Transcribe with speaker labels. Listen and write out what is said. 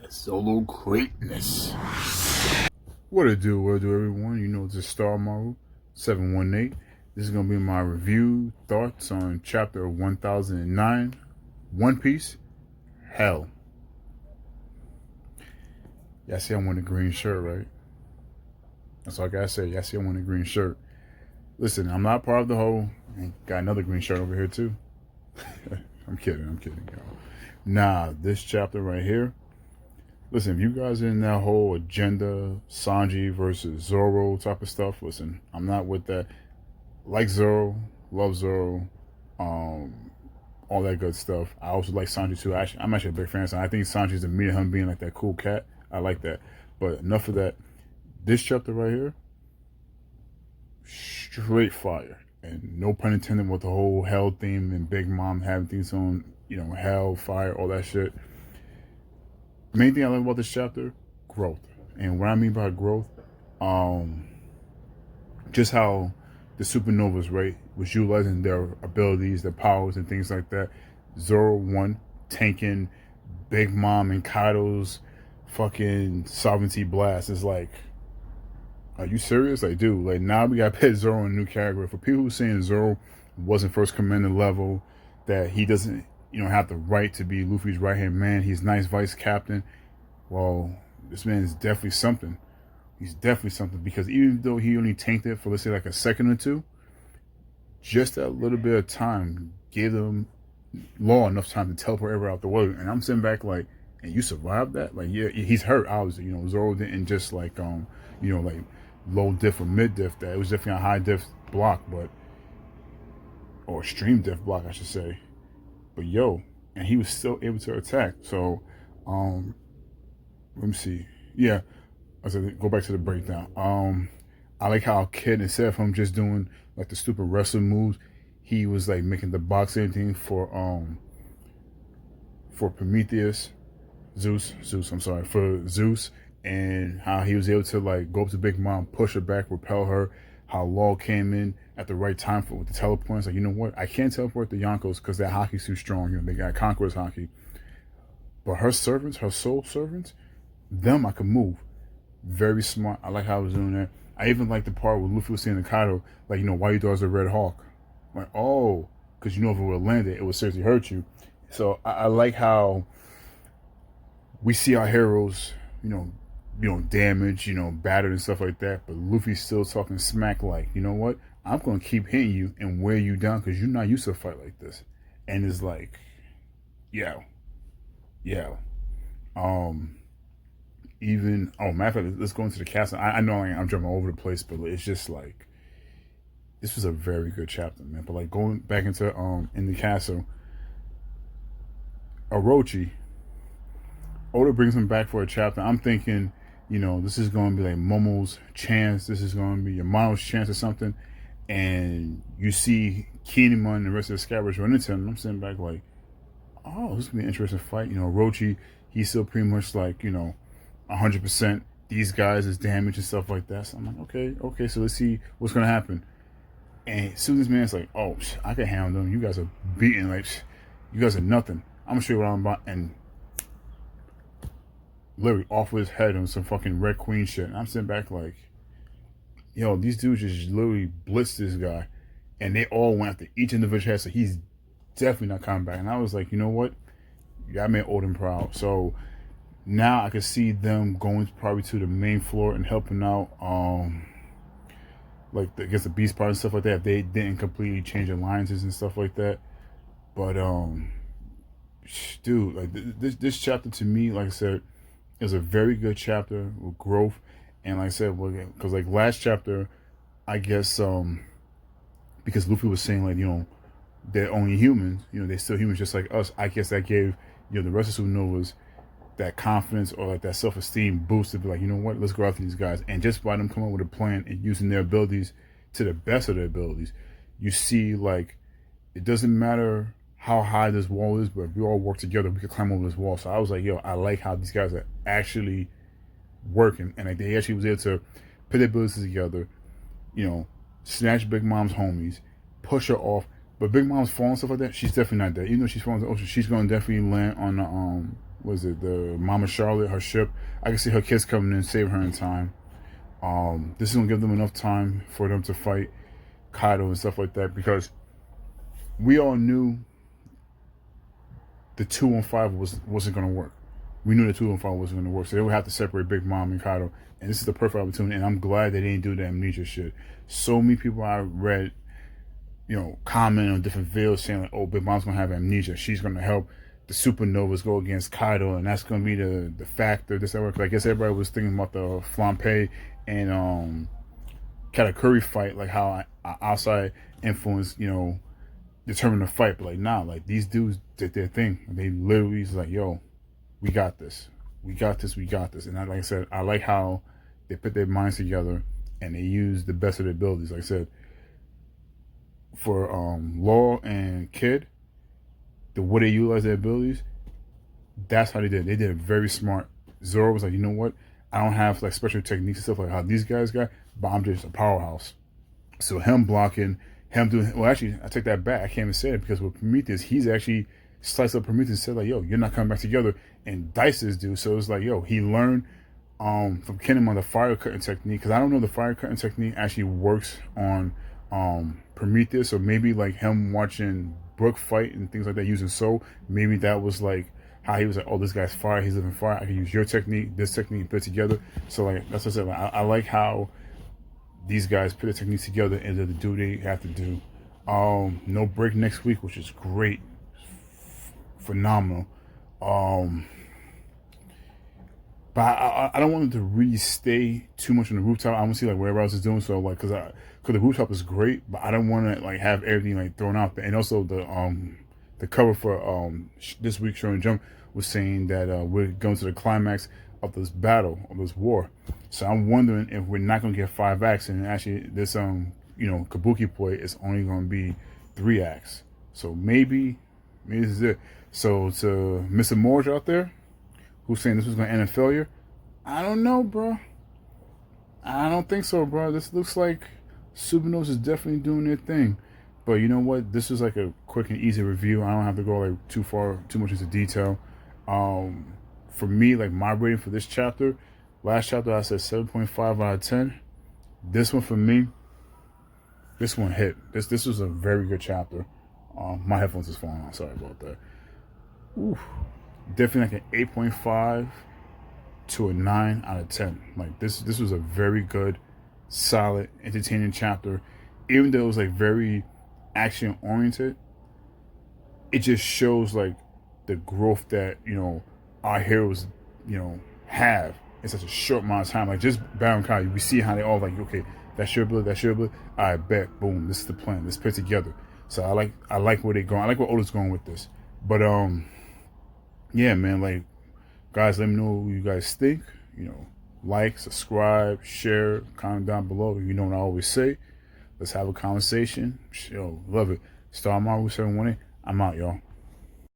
Speaker 1: That solo greatness. What it do, everyone? You know, it's a Star Marvel 718. This is going to be my review thoughts on chapter 1009, One Piece, Hell. Y'all see I'm wearing a green shirt, right? That's all I gotta say. Y'all see I'm wearing a green shirt. Listen, I'm not part of the whole. Got another green shirt over here, too. I'm kidding, y'all. Nah, this chapter right here. Listen, if you guys are in that whole agenda, Sanji versus Zoro type of stuff, listen, I'm not with that. Like Zoro, love Zoro, all that good stuff. I also like Sanji too. I'm actually a big fan of Sanji. I think Sanji's the meat of him being like that cool cat. I like that. But enough of that. This chapter right here, straight fire. And no pun intended with the whole hell theme and Big Mom having things on, hell, fire, all that shit. Main thing I love about this chapter, growth. And what I mean by growth, just how the supernovas, right, was utilizing their abilities, their powers, and things like that. Zoro one tanking Big Mom and Kaido's fucking sovereignty blast. It's like, are you serious? Like, dude, like now we got to put Zoro in a new category. For people who saying Zoro wasn't first commander level, that he doesn't, have the right to be Luffy's right hand man. He's nice vice captain. Well, this man is definitely something. He's definitely something, because even though he only tanked it for, let's say, like a second or two, just that little bit of time gave them Law enough time to teleport everywhere out the way. And I'm sitting back like, and you survived that? Like, yeah, he's hurt, obviously. Zoro didn't just like, like low diff or mid diff. That it was definitely a high diff block, but or extreme diff block, I should say. But and he was still able to attack. So, let me see. Yeah, I said go back to the breakdown. I like how Kid, instead of him just doing like the stupid wrestling moves, he was like making the boxing thing for Prometheus, for Zeus, and how he was able to like go up to Big Mom, push her back, repel her. How Law came in at the right time with the teleports. Like, you know what? I can't teleport the Yonkos because their hockey's too strong. They got Conqueror's haki. But her servants, her soul servants, them I could move. Very smart. I like how I was doing that. I even like the part where Luffy was saying to Kaido, like, why you thought it was a Red Hawk? I'm like, oh, because if it would have landed, it would seriously hurt you. So I like how we see our heroes, damaged, battered and stuff like that. But Luffy's still talking smack like, you know what? I'm going to keep hitting you and wear you down because you're not used to a fight like this. And it's like, yeah. Even, matter of fact, let's go into the castle. I know I'm jumping all over the place, but it's just like, this was a very good chapter, man. But like going back into in the castle, Orochi, Oda brings him back for a chapter. I'm thinking, this is going to be like Momo's chance. This is going to be Yamano's chance or something. And you see Kinemon and the rest of the Scabbards run into him. I'm sitting back like, oh, this is going to be an interesting fight. Orochi, he's still pretty much like, 100%. These guys is damaged and stuff like that. So I'm like, okay, so let's see what's going to happen. And as soon as this man's like, oh, I can handle them. You guys are beating, like, you guys are nothing. I'm going to show you what I'm about. And literally off with his head on some fucking Red Queen shit. And I'm sitting back like, these dudes just literally blitzed this guy. And they all went after each individual head. So he's definitely not coming back. And I was like, you know what? Y'all made Odin proud. So now I could see them going probably to the main floor and helping out, like against the Beast Part and stuff like that. If they didn't completely change alliances and stuff like that. But dude, like this chapter to me, like I said, is a very good chapter with growth. And like I said, because like last chapter, I guess because Luffy was saying like they're only humans, they're still humans just like us. I guess that gave the rest of Supernovas that confidence or like that self-esteem boost to be like, you know what, let's go after these guys. And just by them coming up with a plan and using their abilities to the best of their abilities, you see like it doesn't matter how high this wall is, but if we all work together, we can climb over this wall. So I was like, I like how these guys are actually working, and like they actually was able to put their abilities together, snatch Big Mom's homies, push her off. But Big Mom's falling and stuff like that, she's definitely not dead. Even though she's falling in the ocean, she's going to definitely land on the was it the Mama Charlotte, her ship. I can see her kids coming in and save her in time. This is gonna give them enough time for them to fight Kaido and stuff like that, because we all knew the 2-on-5 wasn't gonna work. We knew the 2-on-5 wasn't gonna work, so they would have to separate Big Mom and Kaido. And this is the perfect opportunity. And I'm glad they didn't do the amnesia shit. So many people I read, comment on different videos saying like, "Oh, Big Mom's gonna have amnesia. She's gonna help the supernovas go against Kaido, and that's gonna be the factor." This that. I guess everybody was thinking about the Flampe and Katakuri fight, like how outside influence, determine the fight. But like, nah, like these dudes did their thing. They literally was like, "Yo, we got this. We got this. We got this." And like I said, I like how they put their minds together and they use the best of their abilities. Like I said, for Law and Kid, the way they utilize their abilities, that's how they did it. They did it very smart. Zoro was like, you know what? I don't have like special techniques and stuff like how these guys got, but I'm just a powerhouse. So him blocking, him doing, well, actually, I take that back. I can't even say it, because with Prometheus, he's actually sliced up Prometheus and said like, "Yo, you're not coming back together," and Dice is due. So it's like, yo, he learned from Kinemon the fire cutting technique, because I don't know the fire cutting technique actually works on Prometheus, or maybe like him watching Brook fight and things like that using Soul, maybe that was like how he was like, "Oh, this guy's fire, he's living fire, I can use your technique, this technique, put together." So like, that's what I said, like, I like how these guys put the techniques together and they do what they have to do. No break next week, which is great, phenomenal. But I don't want them to really stay too much on the rooftop. I want to see like whatever else is doing. So like, cause the rooftop is great, but I don't want to like have everything like thrown out there. And also the cover for this week's Shonen Jump was saying that we're going to the climax of this battle, of this war. So I'm wondering if we're not gonna get 5 acts, and actually this Kabuki play is only gonna be 3 acts. So maybe this is it. So to Mr. Morge out there, who's saying this was going to end in failure, I don't know, bro. I don't think so, bro. This looks like Supernovas is definitely doing their thing. But you know what? This is like a quick and easy review. I don't have to go like too much into detail. For me, like my rating for this chapter, last chapter I said 7.5 out of 10. This one for me, this one hit. This was a very good chapter. My headphones is falling out. Sorry about that. Oof. Definitely like an 8.5 to a 9 out of 10. Like this was a very good, solid, entertaining chapter. Even though it was like very action oriented, it just shows like the growth that our heroes have in such a short amount of time. Like just Baron Kai, we see how they all like, okay, that's your ability. I bet, boom, this is the plan. Let's put it together. So I like where they're going. I like where Oda's going with this. But yeah, man, like, guys, let me know what you guys think. Like, subscribe, share, comment down below. You know what I always say. Let's have a conversation. Yo, love it. Star Marvel 718. I'm out, y'all.